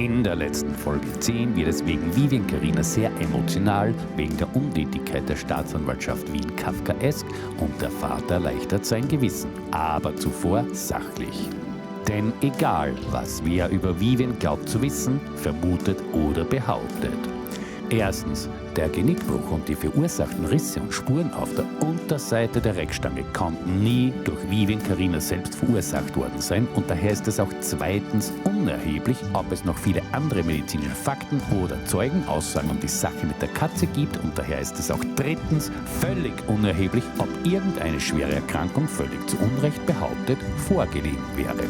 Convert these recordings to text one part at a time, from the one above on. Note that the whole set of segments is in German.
In der letzten Folge 10 wird es wegen Vivian Carina sehr emotional, wegen der Untätigkeit der Staatsanwaltschaft Wien kafkaesk und der Vater erleichtert sein Gewissen. Aber zuvor sachlich. Denn egal, was wer über Vivian glaubt zu wissen, vermutet oder behauptet. Erstens, der Genickbruch und die verursachten Risse und Spuren auf der Unterseite der Reckstange konnten nie durch Vivian Carina selbst verursacht worden sein und daher ist es auch zweitens unerheblich, ob es noch viele andere medizinische Fakten oder Zeugenaussagen um die Sache mit der Katze gibt und daher ist es auch drittens völlig unerheblich, ob irgendeine schwere Erkrankung völlig zu Unrecht behauptet vorgelegen wäre.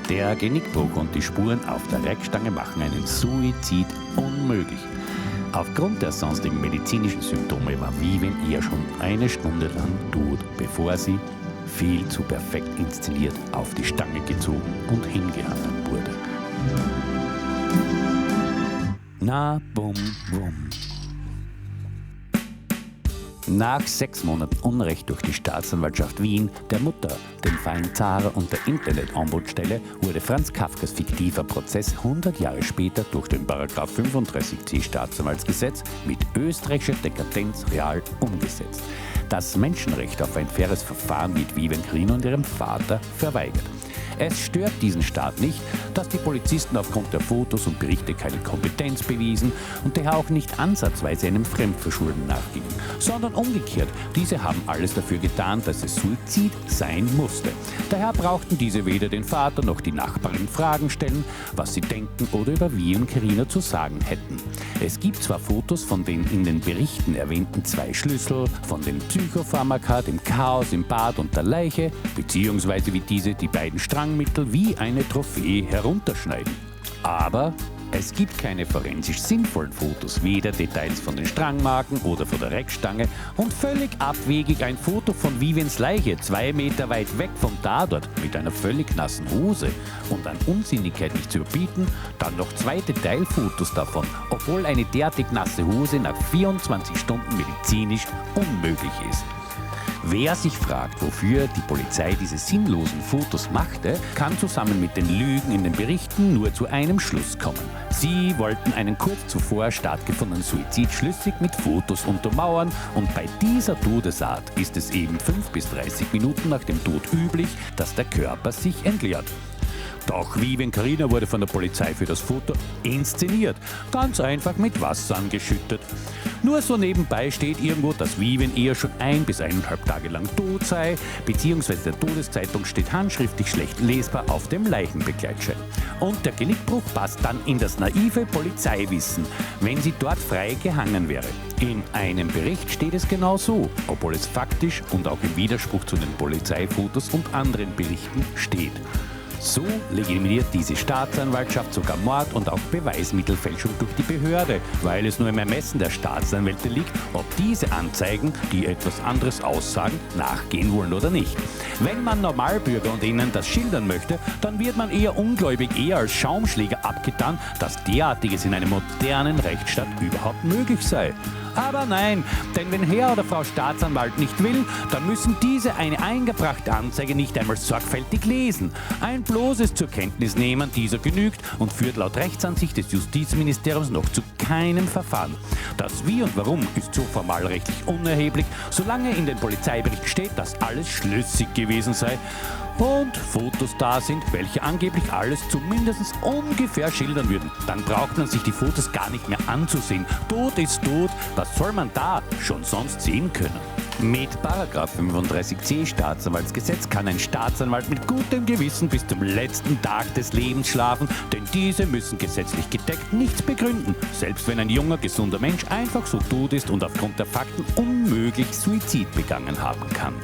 Der Genickbruch und die Spuren auf der Reckstange machen einen Suizid unmöglich. Aufgrund der sonstigen medizinischen Symptome war Vivian eher schon eine Stunde lang tot, bevor sie, viel zu perfekt inszeniert, auf die Stange gezogen und hingehandelt wurde. Na, bum, bum. Nach 6 Monaten Unrecht durch die Staatsanwaltschaft Wien, der Mutter, dem Verein Zara und der Internet-Ombudsstelle wurde Franz Kafkas fiktiver Prozess 100 Jahre später durch den § 35c Staatsanwaltsgesetz mit österreichischer Dekadenz real umgesetzt. Das Menschenrecht auf ein faires Verfahren wird Vivian Carina und ihrem Vater verweigert. Es stört diesen Staat nicht, dass die Polizisten aufgrund der Fotos und Berichte keine Kompetenz bewiesen und daher auch nicht ansatzweise einem Fremdverschulden nachgingen, sondern umgekehrt, diese haben alles dafür getan, dass es Suizid sein musste. Daher brauchten diese weder den Vater noch die Nachbarin Fragen stellen, was sie denken oder über Vivian Carina zu sagen hätten. Es gibt zwar Fotos von den in den Berichten erwähnten 2 Schlüssel, von den Psychopharmaka, dem Chaos im Bad und der Leiche, beziehungsweise wie diese die beiden Strangmittel wie eine Trophäe herunterschneiden. Aber es gibt keine forensisch sinnvollen Fotos, weder Details von den Strangmarken oder von der Reckstange und völlig abwegig ein Foto von Vivians Leiche 2 Meter weit weg vom Tatort mit einer völlig nassen Hose und an Unsinnigkeit nicht zu überbieten, dann noch 2 Detailfotos davon, obwohl eine derartig nasse Hose nach 24 Stunden medizinisch unmöglich ist. Wer sich fragt, wofür die Polizei diese sinnlosen Fotos machte, kann zusammen mit den Lügen in den Berichten nur zu einem Schluss kommen. Sie wollten einen kurz zuvor stattgefundenen Suizid schlüssig mit Fotos untermauern und bei dieser Todesart ist es eben 5 bis 30 Minuten nach dem Tod üblich, dass der Körper sich entleert. Doch Vivian Carina wurde von der Polizei für das Foto inszeniert, ganz einfach mit Wasser angeschüttet. Nur so nebenbei steht irgendwo, dass Vivian eher schon 1 bis 1,5 Tage lang tot sei, beziehungsweise der Todeszeitung steht handschriftlich schlecht lesbar auf dem Leichenbegleitschein. Und der Genickbruch passt dann in das naive Polizeiwissen, wenn sie dort frei gehangen wäre. In einem Bericht steht es genau so, obwohl es faktisch und auch im Widerspruch zu den Polizeifotos und anderen Berichten steht. So legitimiert diese Staatsanwaltschaft sogar Mord und auch Beweismittelfälschung durch die Behörde, weil es nur im Ermessen der Staatsanwälte liegt, ob diese Anzeigen, die etwas anderes aussagen, nachgehen wollen oder nicht. Wenn man Normalbürger und ihnen das schildern möchte, dann wird man eher ungläubig, eher als Schaumschläger abgetan, dass derartiges in einem modernen Rechtsstaat überhaupt möglich sei. Aber nein, denn wenn Herr oder Frau Staatsanwalt nicht will, dann müssen diese eine eingebrachte Anzeige nicht einmal sorgfältig lesen. Ein bloßes zur Kenntnis nehmen dieser genügt und führt laut Rechtsansicht des Justizministeriums noch zu keinem Verfahren. Das Wie und Warum ist so formalrechtlich unerheblich, solange in den Polizeiberichten steht, dass alles schlüssig gewesen sei und Fotos da sind, welche angeblich alles zumindest ungefähr schildern würden. Dann braucht man sich die Fotos gar nicht mehr anzusehen. Tod ist tot, was soll man da schon sonst sehen können? Mit § 35c Staatsanwaltsgesetz kann ein Staatsanwalt mit gutem Gewissen bis zum letzten Tag des Lebens schlafen, denn diese müssen gesetzlich gedeckt nichts begründen, selbst wenn ein junger, gesunder Mensch einfach so tot ist und aufgrund der Fakten unmöglich Suizid begangen haben kann.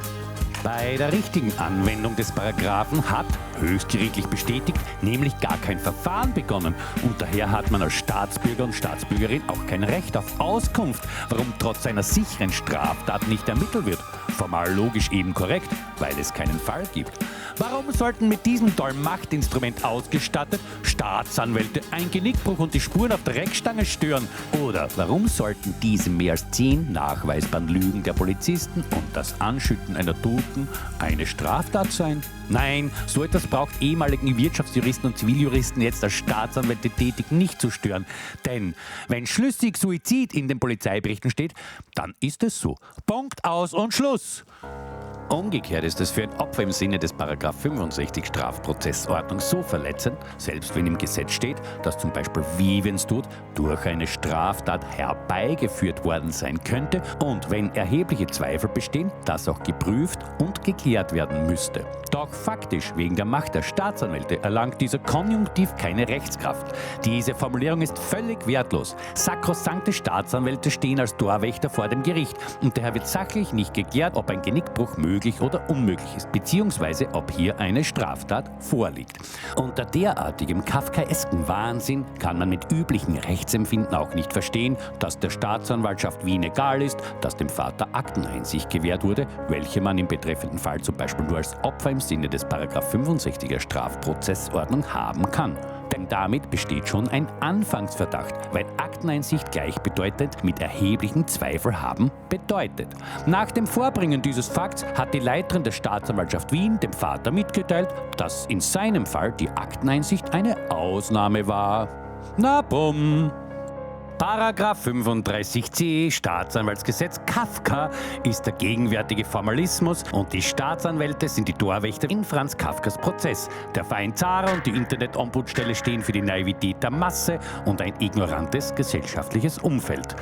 Bei der richtigen Anwendung des Paragraphen hat, höchstgerichtlich bestätigt, nämlich gar kein Verfahren begonnen und daher hat man als Staatsbürger und Staatsbürgerin auch kein Recht auf Auskunft, warum trotz einer sicheren Straftat nicht ermittelt wird. Formal logisch eben korrekt, weil es keinen Fall gibt. Warum sollten mit diesem tollen Machtinstrument ausgestattet Staatsanwälte einen Genickbruch und die Spuren auf der Reckstange stören? Oder warum sollten diese mehr als 10 nachweisbaren Lügen der Polizisten und das Anschütten einer Toten eine Straftat sein? Nein, so etwas braucht ehemaligen Wirtschaftsjuristen und Ziviljuristen jetzt als Staatsanwälte tätig nicht zu stören. Denn wenn schlüssig Suizid in den Polizeiberichten steht, dann ist es so. Punkt, aus und Schluss. Umgekehrt ist es für ein Opfer im Sinne des § 65 Strafprozessordnung so verletzend, selbst wenn im Gesetz steht, dass zum Beispiel Vivens Tod durch eine Straftat herbeigeführt worden sein könnte und wenn erhebliche Zweifel bestehen, das auch geprüft und geklärt werden müsste. Doch faktisch, wegen der Macht der Staatsanwälte, erlangt dieser Konjunktiv keine Rechtskraft. Diese Formulierung ist völlig wertlos. Sakrosankte Staatsanwälte stehen als Torwächter vor dem Gericht und daher wird sachlich nicht geklärt, ob ein Genickbruch möglich oder unmöglich ist, beziehungsweise ob hier eine Straftat vorliegt. Unter derartigem kafkaesken Wahnsinn kann man mit üblichem Rechtsempfinden auch nicht verstehen, dass der Staatsanwaltschaft Wien egal ist, dass dem Vater Akteneinsicht gewährt wurde, welche man im betreffenden Fall zum Beispiel nur als Opfer im Sinne des § 65er Strafprozessordnung haben kann. Denn damit besteht schon ein Anfangsverdacht, weil Akteneinsicht gleichbedeutend mit erheblichen Zweifel haben bedeutet. Nach dem Vorbringen dieses Fakts hat die Leiterin der Staatsanwaltschaft Wien dem Vater mitgeteilt, dass in seinem Fall die Akteneinsicht eine Ausnahme war. Na bumm! § 35c Staatsanwaltsgesetz Kafka ist der gegenwärtige Formalismus und die Staatsanwälte sind die Torwächter in Franz Kafkas Prozess. Der Verein Zara und die Internet-Ombudsstelle stehen für die Naivität der Masse und ein ignorantes gesellschaftliches Umfeld.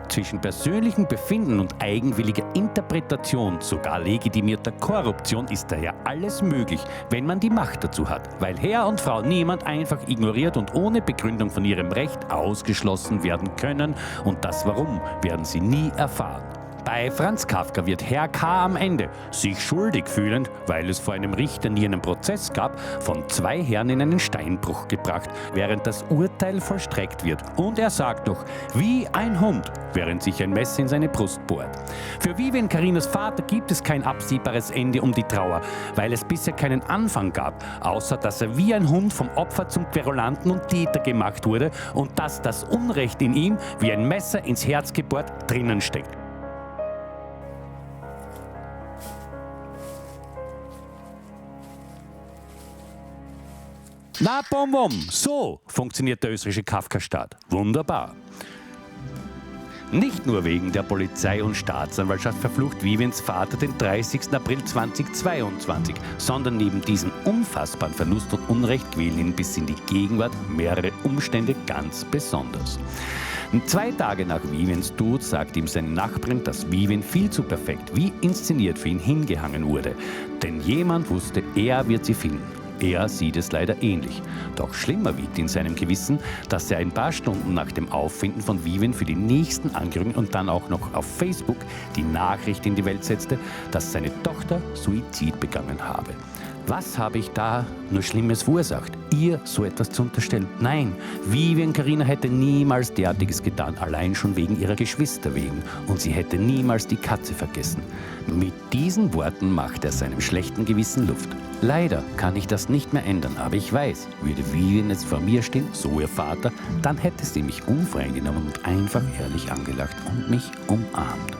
Zwischen persönlichem Befinden und eigenwilliger Interpretation, sogar legitimierter Korruption, ist daher alles möglich, wenn man die Macht dazu hat, weil Herr und Frau niemand einfach ignoriert und ohne Begründung von ihrem Recht ausgeschlossen werden können und das Warum werden sie nie erfahren. Bei Franz Kafka wird Herr K. am Ende, sich schuldig fühlend, weil es vor einem Richter nie einen Prozess gab, von 2 Herren in einen Steinbruch gebracht, während das Urteil vollstreckt wird. Und er sagt noch, wie ein Hund, während sich ein Messer in seine Brust bohrt. Für Vivian Carinas Vater gibt es kein absehbares Ende um die Trauer, weil es bisher keinen Anfang gab, außer dass er wie ein Hund vom Opfer zum Querulanten und Täter gemacht wurde und dass das Unrecht in ihm wie ein Messer ins Herz gebohrt drinnen steckt. Na bom bom, so funktioniert der österreichische Kafka-Staat. Wunderbar. Nicht nur wegen der Polizei und Staatsanwaltschaft verflucht Vivians Vater den 30. April 2022, sondern neben diesem unfassbaren Verlust und Unrecht quälen ihn bis in die Gegenwart mehrere Umstände ganz besonders. 2 Tage nach Vivians Tod sagt ihm seine Nachbarin, dass Vivian viel zu perfekt wie inszeniert für ihn hingehangen wurde. Denn jemand wusste, er wird sie finden. Er sieht es leider ähnlich. Doch schlimmer wiegt in seinem Gewissen, dass er ein paar Stunden nach dem Auffinden von Vivian für die nächsten Angehörigen und dann auch noch auf Facebook die Nachricht in die Welt setzte, dass seine Tochter Suizid begangen habe. Was habe ich da nur Schlimmes verursacht, ihr so etwas zu unterstellen? Nein, Vivian Carina hätte niemals derartiges getan, allein schon wegen ihrer Geschwister wegen. Und sie hätte niemals die Katze vergessen. Mit diesen Worten macht er seinem schlechten Gewissen Luft. Leider kann ich das nicht mehr ändern, aber ich weiß, würde Vivian jetzt vor mir stehen, so ihr Vater, dann hätte sie mich unvoreingenommen und einfach ehrlich angelacht und mich umarmt.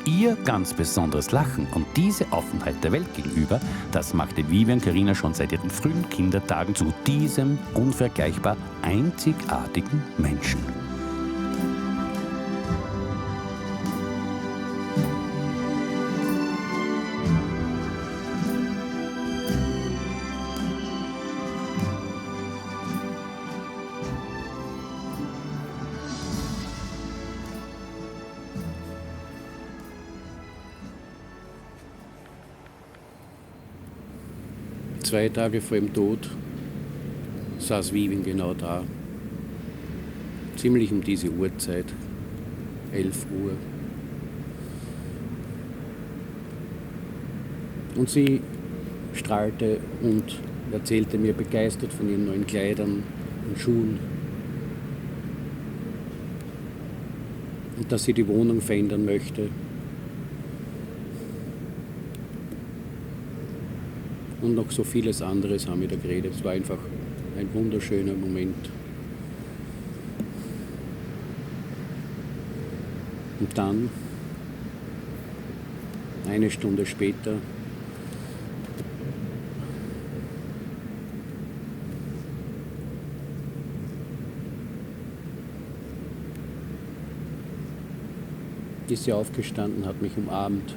Ihr ganz besonderes Lachen und diese Offenheit der Welt gegenüber, das machte Vivian Carina schon seit ihren frühen Kindertagen zu diesem unvergleichbar einzigartigen Menschen. Zwei Tage vor dem Tod saß Vivian genau da. Ziemlich um diese Uhrzeit, 11 Uhr. Und sie strahlte und erzählte mir begeistert von ihren neuen Kleidern und Schuhen. Und dass sie die Wohnung verändern möchte. und noch so vieles anderes haben wir da geredet. Es war einfach ein wunderschöner Moment. Und dann, eine Stunde später, ist sie aufgestanden, hat mich umarmt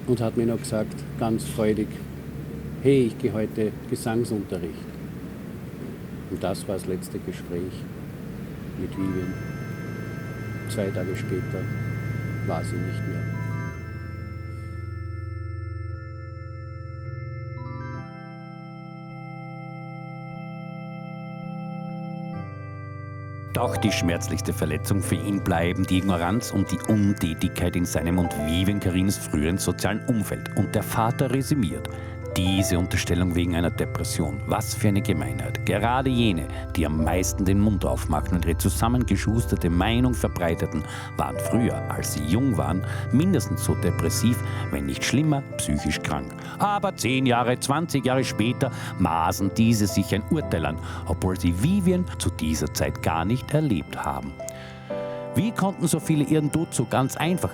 und hat mir noch gesagt, ganz freudig, hey, ich gehe heute Gesangsunterricht. Und das war das letzte Gespräch mit Vivian. 2 Tage später war sie nicht mehr. Doch die schmerzlichste Verletzung für ihn bleiben die Ignoranz und die Untätigkeit in seinem und Vivian Carines früheren sozialen Umfeld. Und der Vater resümiert: Diese Unterstellung wegen einer Depression. Was für eine Gemeinheit. Gerade jene, die am meisten den Mund aufmachten und ihre zusammengeschusterte Meinung verbreiteten, waren früher, als sie jung waren, mindestens so depressiv, wenn nicht schlimmer, psychisch krank. Aber 10 Jahre, 20 Jahre später maßen diese sich ein Urteil an, obwohl sie Vivian zu dieser Zeit gar nicht erlebt haben. Wie konnten so viele ihren Tod so ganz einfach,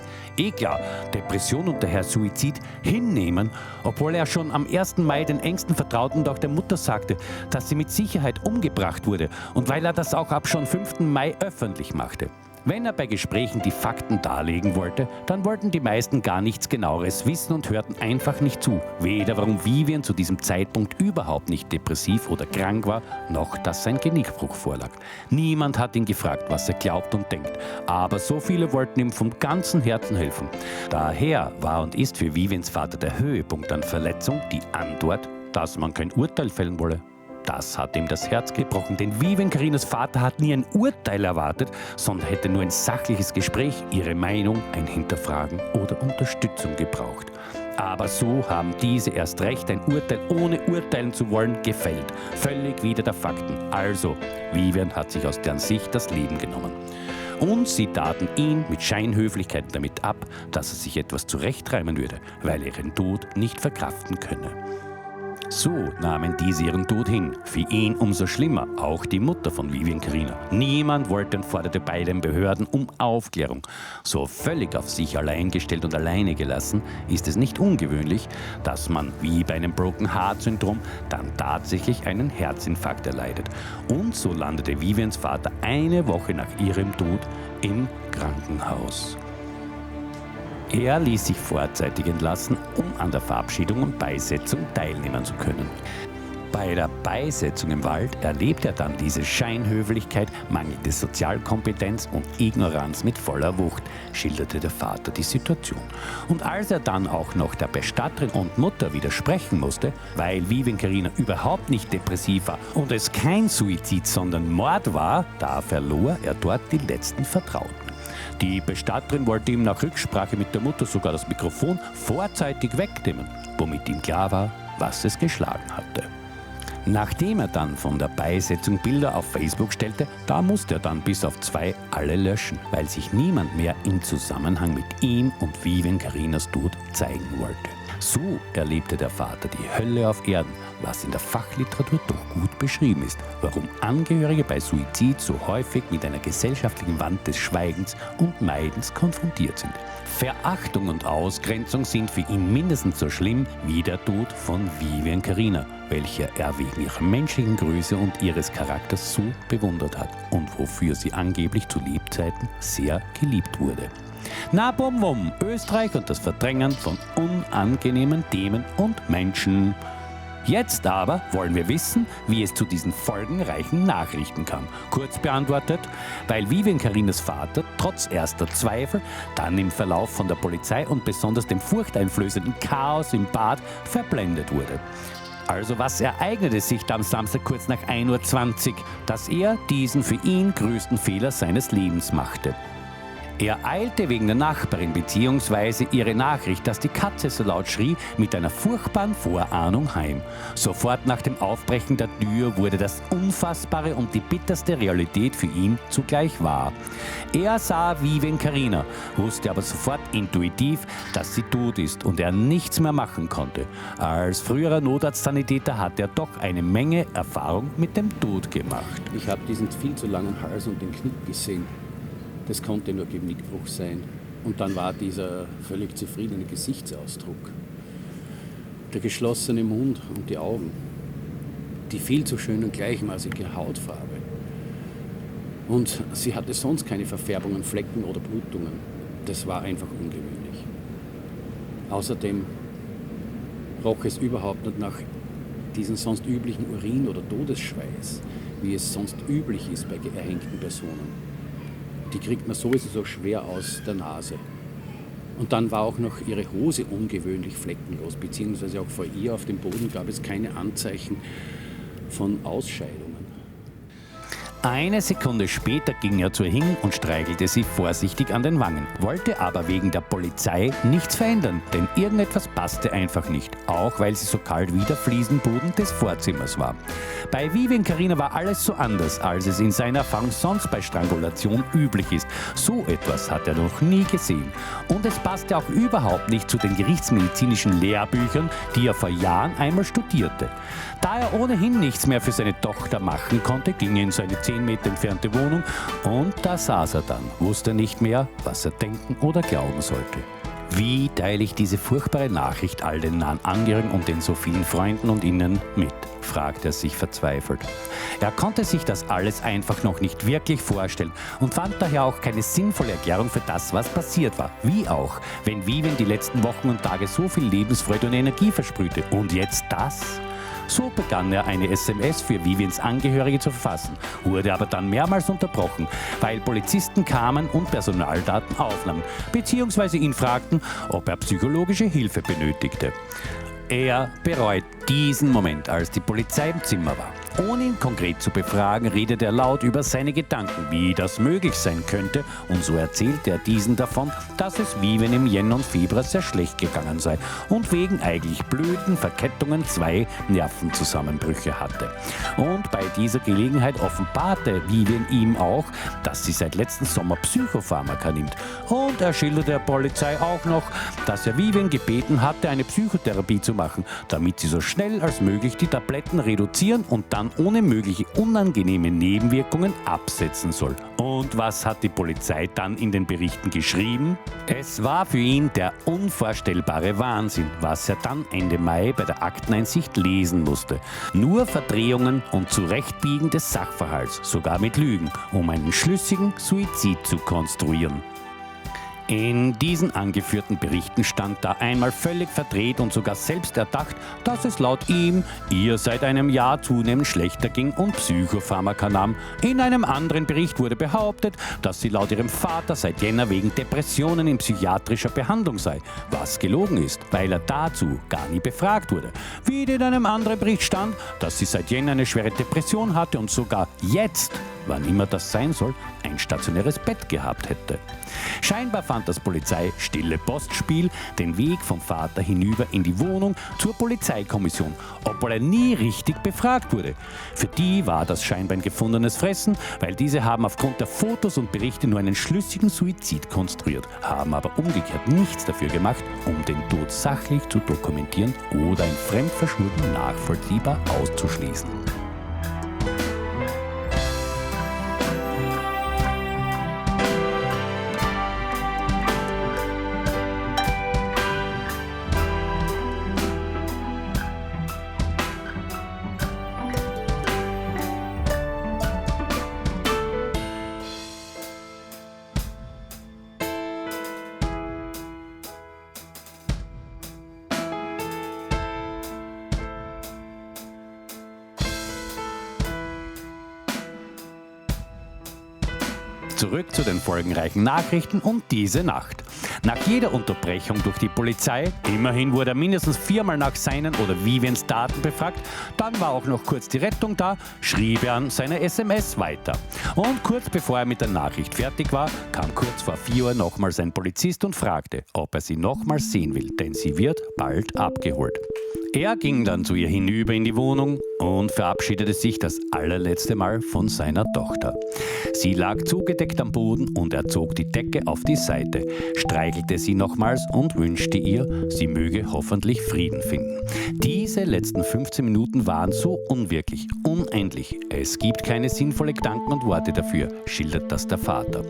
klar, Depression und daher Suizid, hinnehmen, obwohl er schon am 1. Mai den engsten Vertrauten doch der Mutter sagte, dass sie mit Sicherheit umgebracht wurde und weil er das auch ab schon 5. Mai öffentlich machte. Wenn er bei Gesprächen die Fakten darlegen wollte, dann wollten die meisten gar nichts Genaueres wissen und hörten einfach nicht zu. Weder warum Vivian zu diesem Zeitpunkt überhaupt nicht depressiv oder krank war, noch dass sein Genickbruch vorlag. Niemand hat ihn gefragt, was er glaubt und denkt. Aber so viele wollten ihm vom ganzen Herzen helfen. Daher war und ist für Vivians Vater der Höhepunkt an Verletzung die Antwort, dass man kein Urteil fällen wolle. Das hat ihm das Herz gebrochen, denn Vivian Carinas Vater hat nie ein Urteil erwartet, sondern hätte nur ein sachliches Gespräch, ihre Meinung, ein Hinterfragen oder Unterstützung gebraucht. Aber so haben diese erst recht ein Urteil, ohne urteilen zu wollen, gefällt. Völlig wider der Fakten. Also, Vivian hat sich aus deren Sicht das Leben genommen. Und sie taten ihn mit Scheinhöflichkeit damit ab, dass er sich etwas zurechtreimen würde, weil er ihren Tod nicht verkraften könne. So nahmen diese ihren Tod hin. Für ihn umso schlimmer, auch die Mutter von Vivian Carina. Niemand wollte und forderte bei den Behörden um Aufklärung. So völlig auf sich allein gestellt und alleine gelassen, ist es nicht ungewöhnlich, dass man, wie bei einem Broken Heart Syndrom, dann tatsächlich einen Herzinfarkt erleidet. Und so landete Vivians Vater eine Woche nach ihrem Tod im Krankenhaus. Er ließ sich vorzeitig entlassen, um an der Verabschiedung und Beisetzung teilnehmen zu können. Bei der Beisetzung im Wald erlebt er dann diese Scheinhöflichkeit, mangelnde Sozialkompetenz und Ignoranz mit voller Wucht, schilderte der Vater die Situation. Und als er dann auch noch der Bestatterin und Mutter widersprechen musste, weil Vivian Carina überhaupt nicht depressiv war und es kein Suizid, sondern Mord war, da verlor er dort die letzten Vertrauten. Die Bestatterin wollte ihm nach Rücksprache mit der Mutter sogar das Mikrofon vorzeitig wegnehmen, womit ihm klar war, was es geschlagen hatte. Nachdem er dann von der Beisetzung Bilder auf Facebook stellte, da musste er dann bis auf 2 alle löschen, weil sich niemand mehr im Zusammenhang mit ihm und Vivian Carinas Tod zeigen wollte. So erlebte der Vater die Hölle auf Erden, was in der Fachliteratur doch gut beschrieben ist, warum Angehörige bei Suizid so häufig mit einer gesellschaftlichen Wand des Schweigens und Meidens konfrontiert sind. Verachtung und Ausgrenzung sind für ihn mindestens so schlimm wie der Tod von Vivian Carina, welche er wegen ihrer menschlichen Größe und ihres Charakters so bewundert hat und wofür sie angeblich zu Lebzeiten sehr geliebt wurde. Na bum bum, Österreich und das Verdrängen von unangenehmen Themen und Menschen. Jetzt aber wollen wir wissen, wie es zu diesen folgenreichen Nachrichten kam. Kurz beantwortet, weil Vivian Carinas Vater trotz erster Zweifel dann im Verlauf von der Polizei und besonders dem furchteinflößenden Chaos im Bad verblendet wurde. Also was ereignete sich am Samstag kurz nach 1:20 Uhr, dass er diesen für ihn größten Fehler seines Lebens machte? Er eilte wegen der Nachbarin bzw. ihre Nachricht, dass die Katze so laut schrie, mit einer furchtbaren Vorahnung heim. Sofort nach dem Aufbrechen der Tür wurde das Unfassbare und die bitterste Realität für ihn zugleich wahr. Er sah Vivian Carina, wusste aber sofort intuitiv, dass sie tot ist und er nichts mehr machen konnte. Als früherer Notarztsanitäter hat er doch eine Menge Erfahrung mit dem Tod gemacht. Ich habe diesen viel zu langen Hals und den Knick gesehen. Das konnte nur Genickbruch sein. Und dann war dieser völlig zufriedene Gesichtsausdruck. Der geschlossene Mund und die Augen. Die viel zu schön und gleichmaßige Hautfarbe. Und sie hatte sonst keine Verfärbungen, Flecken oder Blutungen. Das war einfach ungewöhnlich. Außerdem roch es überhaupt nicht nach diesen sonst üblichen Urin- oder Todesschweiß, wie es sonst üblich ist bei erhängten Personen. Die kriegt man sowieso so schwer aus der Nase. Und dann war auch noch ihre Hose ungewöhnlich fleckenlos, beziehungsweise auch vor ihr auf dem Boden gab es keine Anzeichen von Ausscheidungen. Eine Sekunde später ging er zu ihr hin und streichelte sie vorsichtig an den Wangen, wollte aber wegen der Polizei nichts verändern, denn irgendetwas passte einfach nicht, auch weil sie so kalt wie der Fliesenboden des Vorzimmers war. Bei Vivian Carina war alles so anders, als es in seiner Erfahrung sonst bei Strangulation üblich ist. So etwas hat er noch nie gesehen. Und es passte auch überhaupt nicht zu den gerichtsmedizinischen Lehrbüchern, die er vor Jahren einmal studierte. Da er ohnehin nichts mehr für seine Tochter machen konnte, ging er in seine 10 Meter entfernte Wohnung und da saß er dann, wusste nicht mehr, was er denken oder glauben sollte. Wie teile ich diese furchtbare Nachricht all den nahen Angehörigen und den so vielen Freunden und Ihnen mit? Fragte er sich verzweifelt. Er konnte sich das alles einfach noch nicht wirklich vorstellen und fand daher auch keine sinnvolle Erklärung für das, was passiert war. Wie auch, wenn Vivian die letzten Wochen und Tage so viel Lebensfreude und Energie versprühte. Und jetzt das? So begann er eine SMS für Vivians Angehörige zu verfassen, wurde aber dann mehrmals unterbrochen, weil Polizisten kamen und Personaldaten aufnahmen, beziehungsweise ihn fragten, ob er psychologische Hilfe benötigte. Er bereut diesen Moment, als die Polizei im Zimmer war. Ohne ihn konkret zu befragen, redete er laut über seine Gedanken, wie das möglich sein könnte, und so erzählte er diesen davon, dass es Vivian im Jänner und Februar sehr schlecht gegangen sei und wegen eigentlich blöden Verkettungen 2 Nervenzusammenbrüche hatte. Und bei dieser Gelegenheit offenbarte Vivian ihm auch, dass sie seit letzten Sommer Psychopharmaka nimmt. Und er schilderte der Polizei auch noch, dass er Vivian gebeten hatte, eine Psychotherapie zu machen, damit sie so schnell als möglich die Tabletten reduzieren und dann ohne mögliche unangenehme Nebenwirkungen absetzen soll. Und was hat die Polizei dann in den Berichten geschrieben? Es war für ihn der unvorstellbare Wahnsinn, was er dann Ende Mai bei der Akteneinsicht lesen musste. Nur Verdrehungen und Zurechtbiegen des Sachverhalts, sogar mit Lügen, um einen schlüssigen Suizid zu konstruieren. In diesen angeführten Berichten stand da einmal völlig verdreht und sogar selbst erdacht, dass es laut ihm ihr seit einem Jahr zunehmend schlechter ging und Psychopharmaka nahm. In einem anderen Bericht wurde behauptet, dass sie laut ihrem Vater seit Jänner wegen Depressionen in psychiatrischer Behandlung sei, was gelogen ist, weil er dazu gar nie befragt wurde. Wieder in einem anderen Bericht stand, dass sie seit Jänner eine schwere Depression hatte und sogar jetzt, wann immer das sein soll, ein stationäres Bett gehabt hätte. Scheinbar fand das Polizei stille Postspiel den Weg vom Vater hinüber in die Wohnung zur Polizeikommission, obwohl er nie richtig befragt wurde. Für die war das scheinbar ein gefundenes Fressen, weil diese haben aufgrund der Fotos und Berichte nur einen schlüssigen Suizid konstruiert, haben aber umgekehrt nichts dafür gemacht, um den Tod sachlich zu dokumentieren oder ein Fremdverschulden nachvollziehbar auszuschließen. Zurück zu den folgenreichen Nachrichten und diese Nacht. Nach jeder Unterbrechung durch die Polizei, immerhin wurde er mindestens 4-mal nach seinen oder Viviens Daten befragt, dann war auch noch kurz die Rettung da, schrieb er an seine SMS weiter. Und kurz bevor er mit der Nachricht fertig war, kam kurz vor 4 Uhr nochmals ein Polizist und fragte, ob er sie nochmals sehen will, denn sie wird bald abgeholt. Er ging dann zu ihr hinüber in die Wohnung und verabschiedete sich das allerletzte Mal von seiner Tochter. Sie lag zugedeckt am Boden und er zog die Decke auf die Seite, streichelte sie nochmals und wünschte ihr, sie möge hoffentlich Frieden finden. Diese letzten 15 Minuten waren so unwirklich, unendlich. Es gibt keine sinnvollen Gedanken und Worte dafür, schildert das der Vater.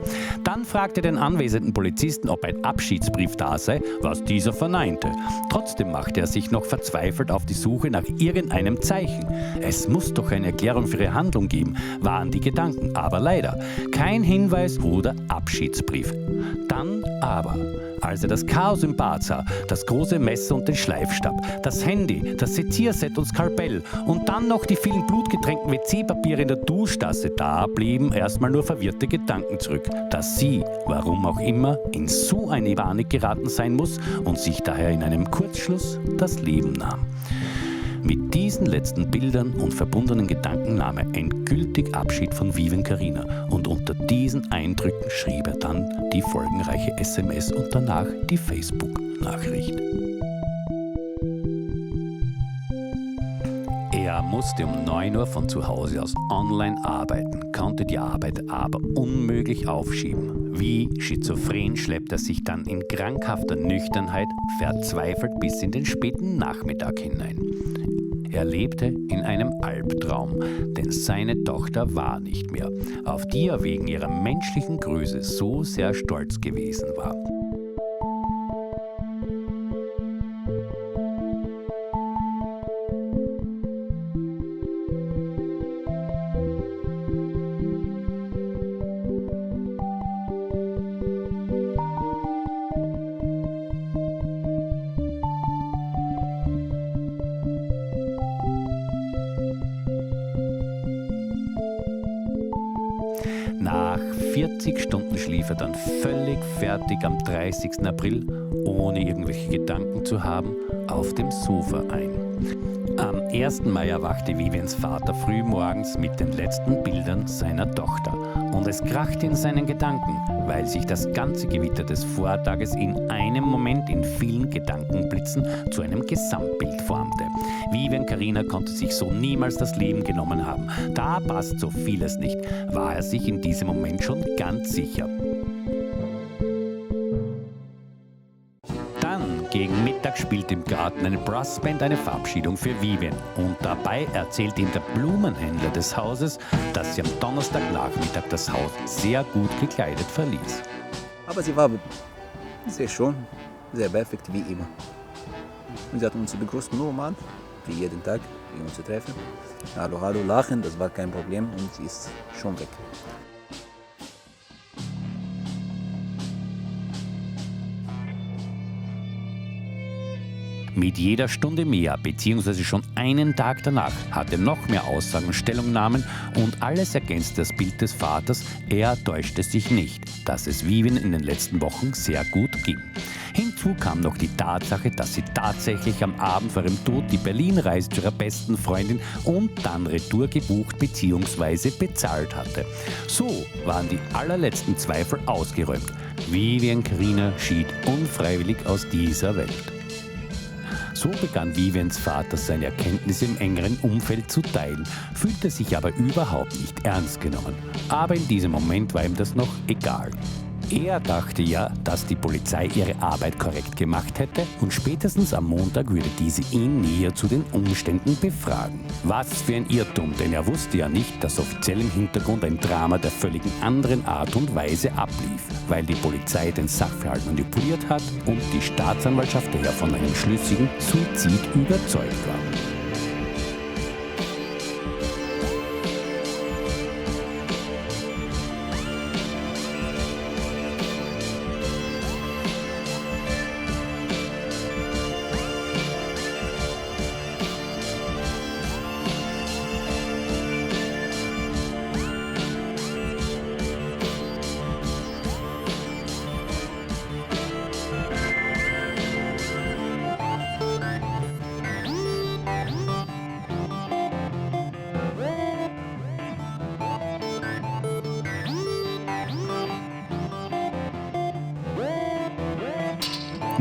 Dann fragte den anwesenden Polizisten, ob ein Abschiedsbrief da sei, was dieser verneinte. Trotzdem machte er sich noch verzweifelt auf die Suche nach irgendeinem Zeichen. Es muss doch eine Erklärung für ihre Handlung geben, waren die Gedanken, aber leider kein Hinweis oder Abschiedsbrief. Dann aber, als er das Chaos im Bad sah, das große Messer und den Schleifstab, das Handy, das Sezierset und Skalpell und dann noch die vielen blutgetränkten WC-Papiere in der Duschtasse, da blieben erstmal nur verwirrte Gedanken zurück, dass sie, warum auch immer, in so eine Panik geraten sein muss und sich daher in einem Kurzschluss das Leben nahm. Mit diesen letzten Bildern und verbundenen Gedanken nahm er endgültig Abschied von Vivian Carina und unter diesen Eindrücken schrieb er dann die folgenreiche SMS und danach die Facebook-Nachricht. Er musste um 9 Uhr von zu Hause aus online arbeiten, konnte die Arbeit aber unmöglich aufschieben. Wie schizophren schleppt er sich dann in krankhafter Nüchternheit verzweifelt bis in den späten Nachmittag hinein. Er lebte in einem Albtraum, denn seine Tochter war nicht mehr, auf die er wegen ihrer menschlichen Größe so sehr stolz gewesen war. Nach 40 Stunden schlief er dann völlig fertig am 30. April, ohne irgendwelche Gedanken zu haben, auf dem Sofa ein. Am 1. Mai erwachte Vivians Vater frühmorgens mit den letzten Bildern seiner Tochter. Und es krachte in seinen Gedanken, weil sich das ganze Gewitter des Vortages in einem Moment in vielen Gedankenblitzen zu einem Gesamtbild formte. Vivian Carina konnte sich so niemals das Leben genommen haben. Da passt so vieles nicht, war er sich in diesem Moment schon ganz sicher. Gegen Mittag spielte im Garten eine Brassband eine Verabschiedung für Vivian und dabei erzählte ihm der Blumenhändler des Hauses, dass sie am Donnerstagnachmittag das Haus sehr gut gekleidet verließ. Aber sie war sehr schön, sehr perfekt wie immer. Und sie hat uns begrüßt normal, wie jeden Tag, wie uns zu treffen. Hallo, hallo, lachen, das war kein Problem und sie ist schon weg. Mit jeder Stunde mehr, beziehungsweise schon einen Tag danach, hatte noch mehr Aussagen und Stellungnahmen und alles ergänzte das Bild des Vaters. Er täuschte sich nicht, dass es Vivian in den letzten Wochen sehr gut ging. Hinzu kam noch die Tatsache, dass sie tatsächlich am Abend vor ihrem Tod die Berlin-Reise zu ihrer besten Freundin und dann Retour gebucht bzw. bezahlt hatte. So waren die allerletzten Zweifel ausgeräumt. Vivian Carina schied unfreiwillig aus dieser Welt. So begann Vivians Vater seine Erkenntnisse im engeren Umfeld zu teilen, fühlte sich aber überhaupt nicht ernst genommen. Aber in diesem Moment war ihm das noch egal. Er dachte ja, dass die Polizei ihre Arbeit korrekt gemacht hätte und spätestens am Montag würde diese ihn näher zu den Umständen befragen. Was für ein Irrtum, denn er wusste ja nicht, dass offiziell im Hintergrund ein Drama der völligen anderen Art und Weise ablief, weil die Polizei den Sachverhalt manipuliert hat und die Staatsanwaltschaft daher von einem schlüssigen Suizid überzeugt war.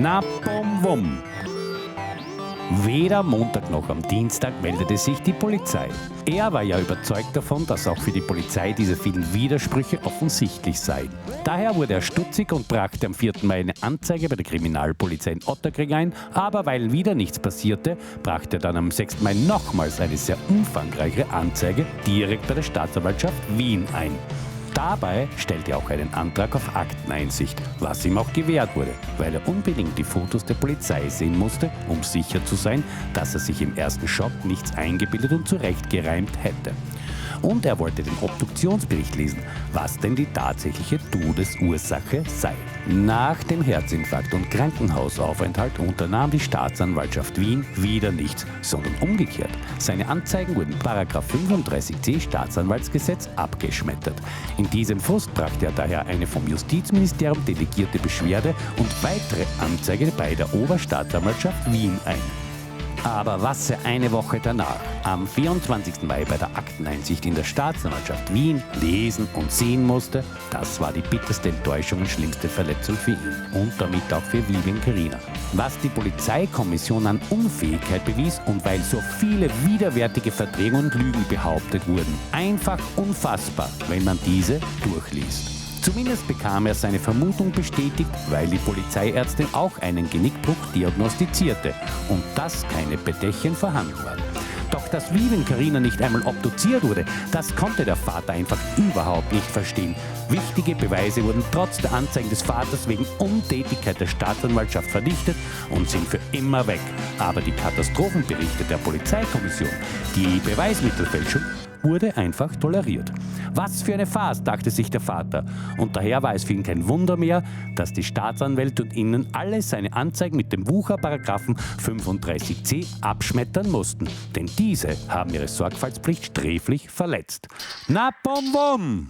Na bum wum. Weder am Montag noch am Dienstag meldete sich die Polizei. Er war ja überzeugt davon, dass auch für die Polizei diese vielen Widersprüche offensichtlich seien. Daher wurde er stutzig und brachte am 4. Mai eine Anzeige bei der Kriminalpolizei in Otterkring ein, aber weil wieder nichts passierte, brachte er dann am 6. Mai nochmals eine sehr umfangreiche Anzeige direkt bei der Staatsanwaltschaft Wien ein. Dabei stellte er auch einen Antrag auf Akteneinsicht, was ihm auch gewährt wurde, weil er unbedingt die Fotos der Polizei sehen musste, um sicher zu sein, dass er sich im ersten Schock nichts eingebildet und zurechtgereimt hätte. Und er wollte den Obduktionsbericht lesen, was denn die tatsächliche Todesursache sei. Nach dem Herzinfarkt und Krankenhausaufenthalt unternahm die Staatsanwaltschaft Wien wieder nichts, sondern umgekehrt. Seine Anzeigen wurden § 35c Staatsanwaltsgesetz abgeschmettert. In diesem Frust brachte er daher eine vom Justizministerium delegierte Beschwerde und weitere Anzeige bei der Oberstaatsanwaltschaft Wien ein. Aber was er eine Woche danach, am 24. Mai bei der Akteneinsicht in der Staatsanwaltschaft Wien lesen und sehen musste, das war die bitterste Enttäuschung und schlimmste Verletzung für ihn und damit auch für Vivian Carina. Was die Polizeikommission an Unfähigkeit bewies und weil so viele widerwärtige Verdrehungen und Lügen behauptet wurden. Einfach unfassbar, wenn man diese durchliest. Zumindest bekam er seine Vermutung bestätigt, weil die Polizeiärztin auch einen Genickbruch diagnostizierte und dass keine Bedächen vorhanden waren. Doch dass Vivian Carina nicht einmal obduziert wurde, das konnte der Vater einfach überhaupt nicht verstehen. Wichtige Beweise wurden trotz der Anzeigen des Vaters wegen Untätigkeit der Staatsanwaltschaft vernichtet und sind für immer weg. Aber die Katastrophenberichte der Polizeikommission, die Beweismittelfälschung, wurde einfach toleriert. Was für eine Farce, dachte sich der Vater. Und daher war es für ihn kein Wunder mehr, dass die Staatsanwälte und Innen alle seine Anzeigen mit dem Wucherparagraphen 35c abschmettern mussten. Denn diese haben ihre Sorgfaltspflicht sträflich verletzt. Na bum bum!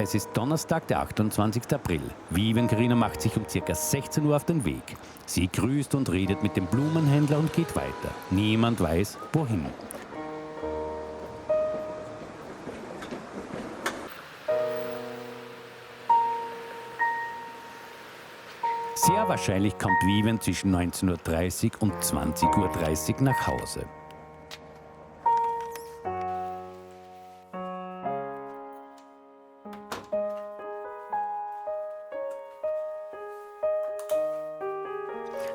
Es ist Donnerstag, der 28. April. Vivian Carina macht sich um ca. 16 Uhr auf den Weg. Sie grüßt und redet mit dem Blumenhändler und geht weiter. Niemand weiß, wohin. Sehr wahrscheinlich kommt Vivian zwischen 19:30 und 20:30 Uhr nach Hause.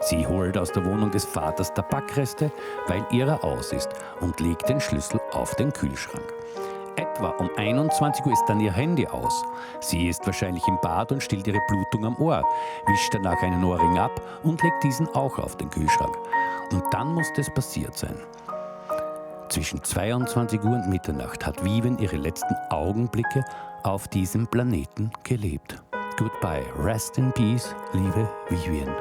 Sie holt aus der Wohnung des Vaters Tabakreste, weil ihrer aus ist, und legt den Schlüssel auf den Kühlschrank. Etwa um 21 Uhr ist dann ihr Handy aus. Sie ist wahrscheinlich im Bad und stillt ihre Blutung am Ohr, wischt danach einen Ohrring ab und legt diesen auch auf den Kühlschrank. Und dann muss das passiert sein. Zwischen 22 Uhr und Mitternacht hat Vivian ihre letzten Augenblicke auf diesem Planeten gelebt. Goodbye, rest in peace, liebe Vivian.